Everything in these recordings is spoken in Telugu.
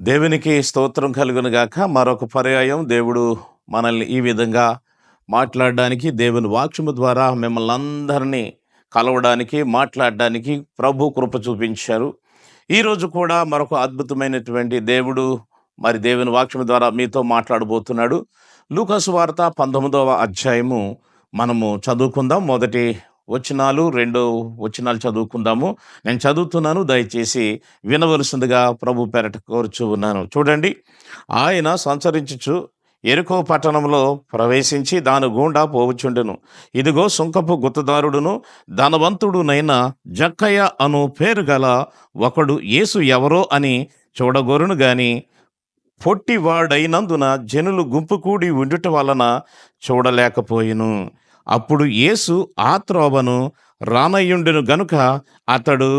దేవునికి స్తోత్రం కలుగును గాక. మరొక పర్యాయం దేవుడు మనల్ని ఈ విధంగా మాట్లాడడానికి, దేవుని వాక్యము ద్వారా మిమ్మల్ని అందరినీ కలవడానికి, మాట్లాడడానికి ప్రభు కృప చూపించారు. ఈరోజు కూడా మరొక అద్భుతమైనటువంటి దేవుడు దేవుని వాక్యము ద్వారా మీతో మాట్లాడబోతున్నాడు. లూకా సువార్త 19వ అధ్యాయము మనము చదువుకుందాం. మొదటి వచనాలు, రెండో వచనాలు చదువుకుందాము. నేను చదువుతున్నాను, దయచేసి వినవలసిందిగా ప్రభు పేరట కోరుచూ ఉన్నాను. చూడండి, ఆయన సంచరించుచు యెరికో పట్టణంలో ప్రవేశించి దాని గుండా పోవుచుండెను. ఇదిగో సుంకపు గుత్తదారుడును ధనవంతుడునైన జక్కయ్య అను పేరు గల ఒకడు యేసు ఎవరో అని చూడగోరును గాని పొట్టివాడైనందున జనులు గుంపు కూడి ఉండుట వలన చూడలేకపోయిను. అప్పుడు యేసు ఆ త్రోవను రానయ్యుండెను గనుక అతడు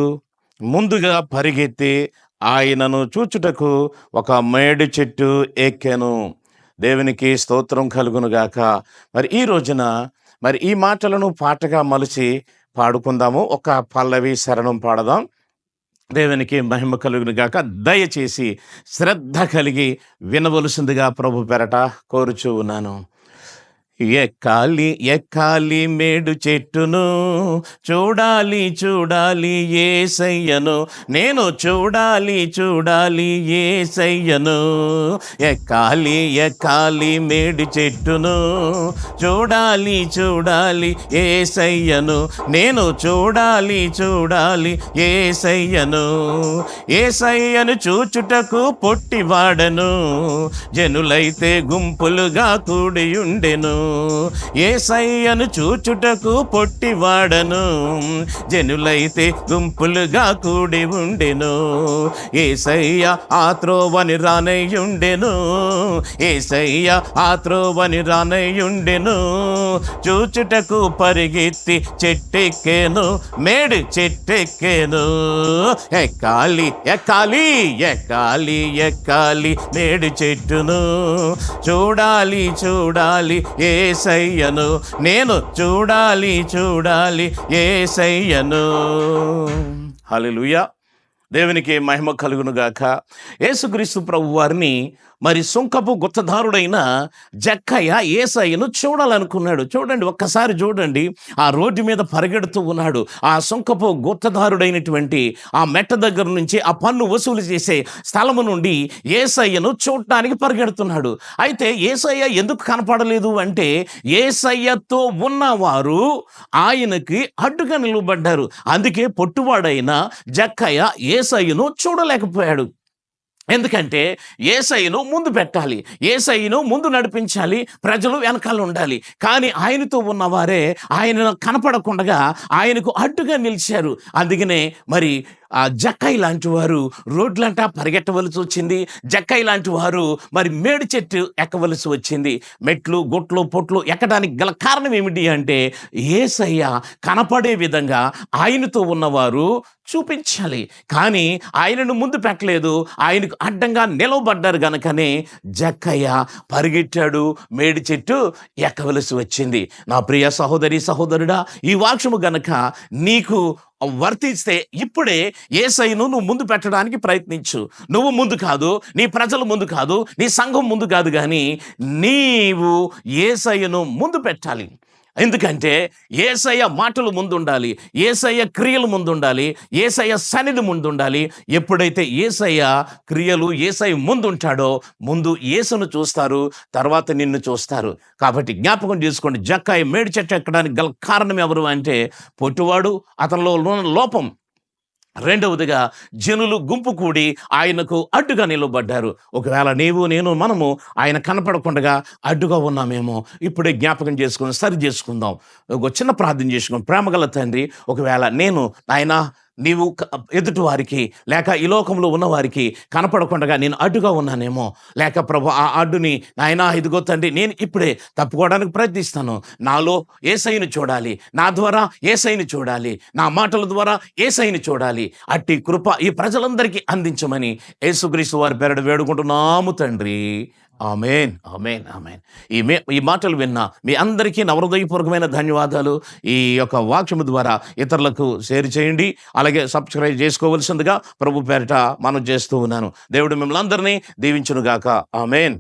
ముందుగా పరిగెత్తి ఆయనను చూచుటకు ఒక మేడి చెట్టు ఎక్కెను. దేవునికి స్తోత్రం కలుగునుగాక. ఈ రోజున ఈ మాటలను పాటగా మలిచి పాడుకుందాము. ఒక పల్లవి శరణం పాడదాం. దేవునికి మహిమ కలుగునుగాక. దయచేసి శ్రద్ధ కలిగి వినవలసిందిగా ప్రభు పెరట కోరుచూ ఉన్నాను. ఎక్కాలి ఎక్కాలి మేడు చెట్టును, చూడాలి చూడాలి యేసయ్యను, నేను చూడాలి చూడాలి యేసయ్యను. ఎక్కాలి ఎక్కాలి మేడు చెట్టును, చూడాలి చూడాలి యేసయ్యను, నేను చూడాలి చూడాలి యేసయ్యను. యేసయ్యను చూచుటకు పొట్టివాడను, జనులైతే గుంపులుగా కూడి ఉండెను. యేసయ్యను చూచుటకు పొట్టివాడను, జనులైతే గుంపులుగా కూడి ఉండెను. యేసయ్య ఆ త్రోవని రానయ్యుండెను, యేసయ్య ఆ త్రోవని రానయ్యుండెను. చూచుటకు పరిగెత్తి చెట్టెక్కెను, మేడి చెట్టెక్కెను. ఎక్కాలి ఎక్కాలి ఎక్కాలి ఎక్కాలి మేడి చెట్టును, చూడాలి చూడాలి యేసయ్యను, నేను చూడాలి చూడాలి యేసయ్యను. హల్లెలూయా. దేవునికి మహిమ కలుగునుగాక. యేసుక్రీస్తు ప్రభు వారిని సుంకపు గుత్తదారుడైన జక్కయ్య యేసయ్యను చూడాలనుకున్నాడు. చూడండి, ఒక్కసారి చూడండి, ఆ రోడ్డు మీద పరిగెడుతూ ఉన్నాడు. ఆ సుంకపు గుత్తదారుడైనటువంటి ఆ మెట్ట దగ్గర నుంచి, ఆ పన్ను వసూలు చేసే స్థలము నుండి యేసయ్యను చూడటానికి పరిగెడుతున్నాడు. అయితే యేసయ్య ఎందుకు కనపడలేదు అంటే, యేసయ్యతో ఉన్నవారు ఆయనకి అడ్డుగా నిలబడ్డారు. అందుకే పొట్టువాడైన జక్కయ్య యేసయ్యను చూడలేకపోయాడు. ఎందుకంటే యేసయ్యను ముందు పెట్టాలి, యేసయ్యను ముందు నడిపించాలి, ప్రజలు వెనకాల ఉండాలి. కానీ ఆయనతో ఉన్నవారే ఆయన కనపడకుండా ఆయనకు అడ్డుగా నిలిచారు. అందుకనే ఆ జక్కయ్య లాంటి వారు రోడ్లంటా పరిగెట్టవలసి వచ్చింది. జక్కయ్య లాంటి వారు మేడి చెట్టు ఎక్కవలసి వచ్చింది. మెట్లు, గుట్లు, పొట్లు ఎక్కడానికి గల కారణం ఏమిటి అంటే, యేసయ్య కనపడే విధంగా ఆయనతో ఉన్నవారు చూపించాలి. కానీ ఆయనను ముందు పెట్టలేదు, ఆయనకు అడ్డంగా నిలవబడ్డారు గనుకనే జక్కయ్య పరిగెట్టాడు, మేడి చెట్టు ఎక్కవలసి వచ్చింది. నా ప్రియ సహోదరి సహోదరుడా, ఈ వాక్యము గనక నీకు వర్తిస్తే ఇప్పుడే యేసయ్యను నువ్వు ముందు పెట్టడానికి ప్రయత్నించు. నువ్వు ముందు కాదు, నీ ప్రజలు ముందు కాదు, నీ సంఘం ముందు కాదు, కానీ నీవు యేసయ్యను ముందు పెట్టాలి. ఎందుకంటే యేసయ్య మాటలు ముందుండాలి, యేసయ్య క్రియలు ముందుండాలి, యేసయ్య సన్నిధి ముందుండాలి. ఎప్పుడైతే యేసయ్య క్రియలు, యేసయ్య ముందుంటాడో ముందు యేసును చూస్తారు, తర్వాత నిన్ను చూస్తారు. కాబట్టి జ్ఞాపకం చేసుకోండి, జక్కయ్య మేడి చెట్టు ఎక్కడానికి గల కారణం ఎవరు అంటే, పొట్టువాడు, అతనిలో ఉన్న లోపం. రెండవదిగా జనులు గుంపు కూడి ఆయనకు అడ్డుగా నిలబడ్డారు. ఒకవేళ నీవు నేను మనము ఆయన కనపడకుండా అడ్డుగా ఉన్నామేమో. ఇప్పుడే జ్ఞాపకం చేసుకుని సరి చేసుకుందాం. ఒక చిన్న ప్రార్థన చేసుకుందాం. ప్రేమగల తండ్రి, ఒకవేళ నేను ఆయన నీవు ఎదుటి వారికి లేక ఈ లోకంలో ఉన్నవారికి కనపడకుండా నేను అడ్డుగా ఉన్నానేమో, లేక ప్రభు ఆ అడ్డుని నాయనా ఇదిగో తండ్రి నేను ఇప్పుడే తప్పుకోవడానికి ప్రయత్నిస్తాను. నాలో యేసయ్యను చూడాలి, నా ద్వారా యేసయ్యను చూడాలి, నా మాటల ద్వారా యేసయ్యను చూడాలి. అట్టి కృప ఈ ప్రజలందరికీ అందించమని యేసుక్రీస్తు వారి పేరట వేడుకుంటున్నాము తండ్రి, ఆమేన్. ఆమేన్. ఆమేన్. ఈ మాటలు విన్న మీ అందరికీ నా హృదయపూర్వకమైన ధన్యవాదాలు. ఈ యొక్క వాక్యము ద్వారా ఇతరులకు షేర్ చేయండి. అలాగే సబ్స్క్రైబ్ చేసుకోవలసిందిగా ప్రభు పేరిట మనం చేస్తూ ఉన్నాను. దేవుడు మిమ్మల్ని అందరినీ దీవించును గాక. ఆమేన్.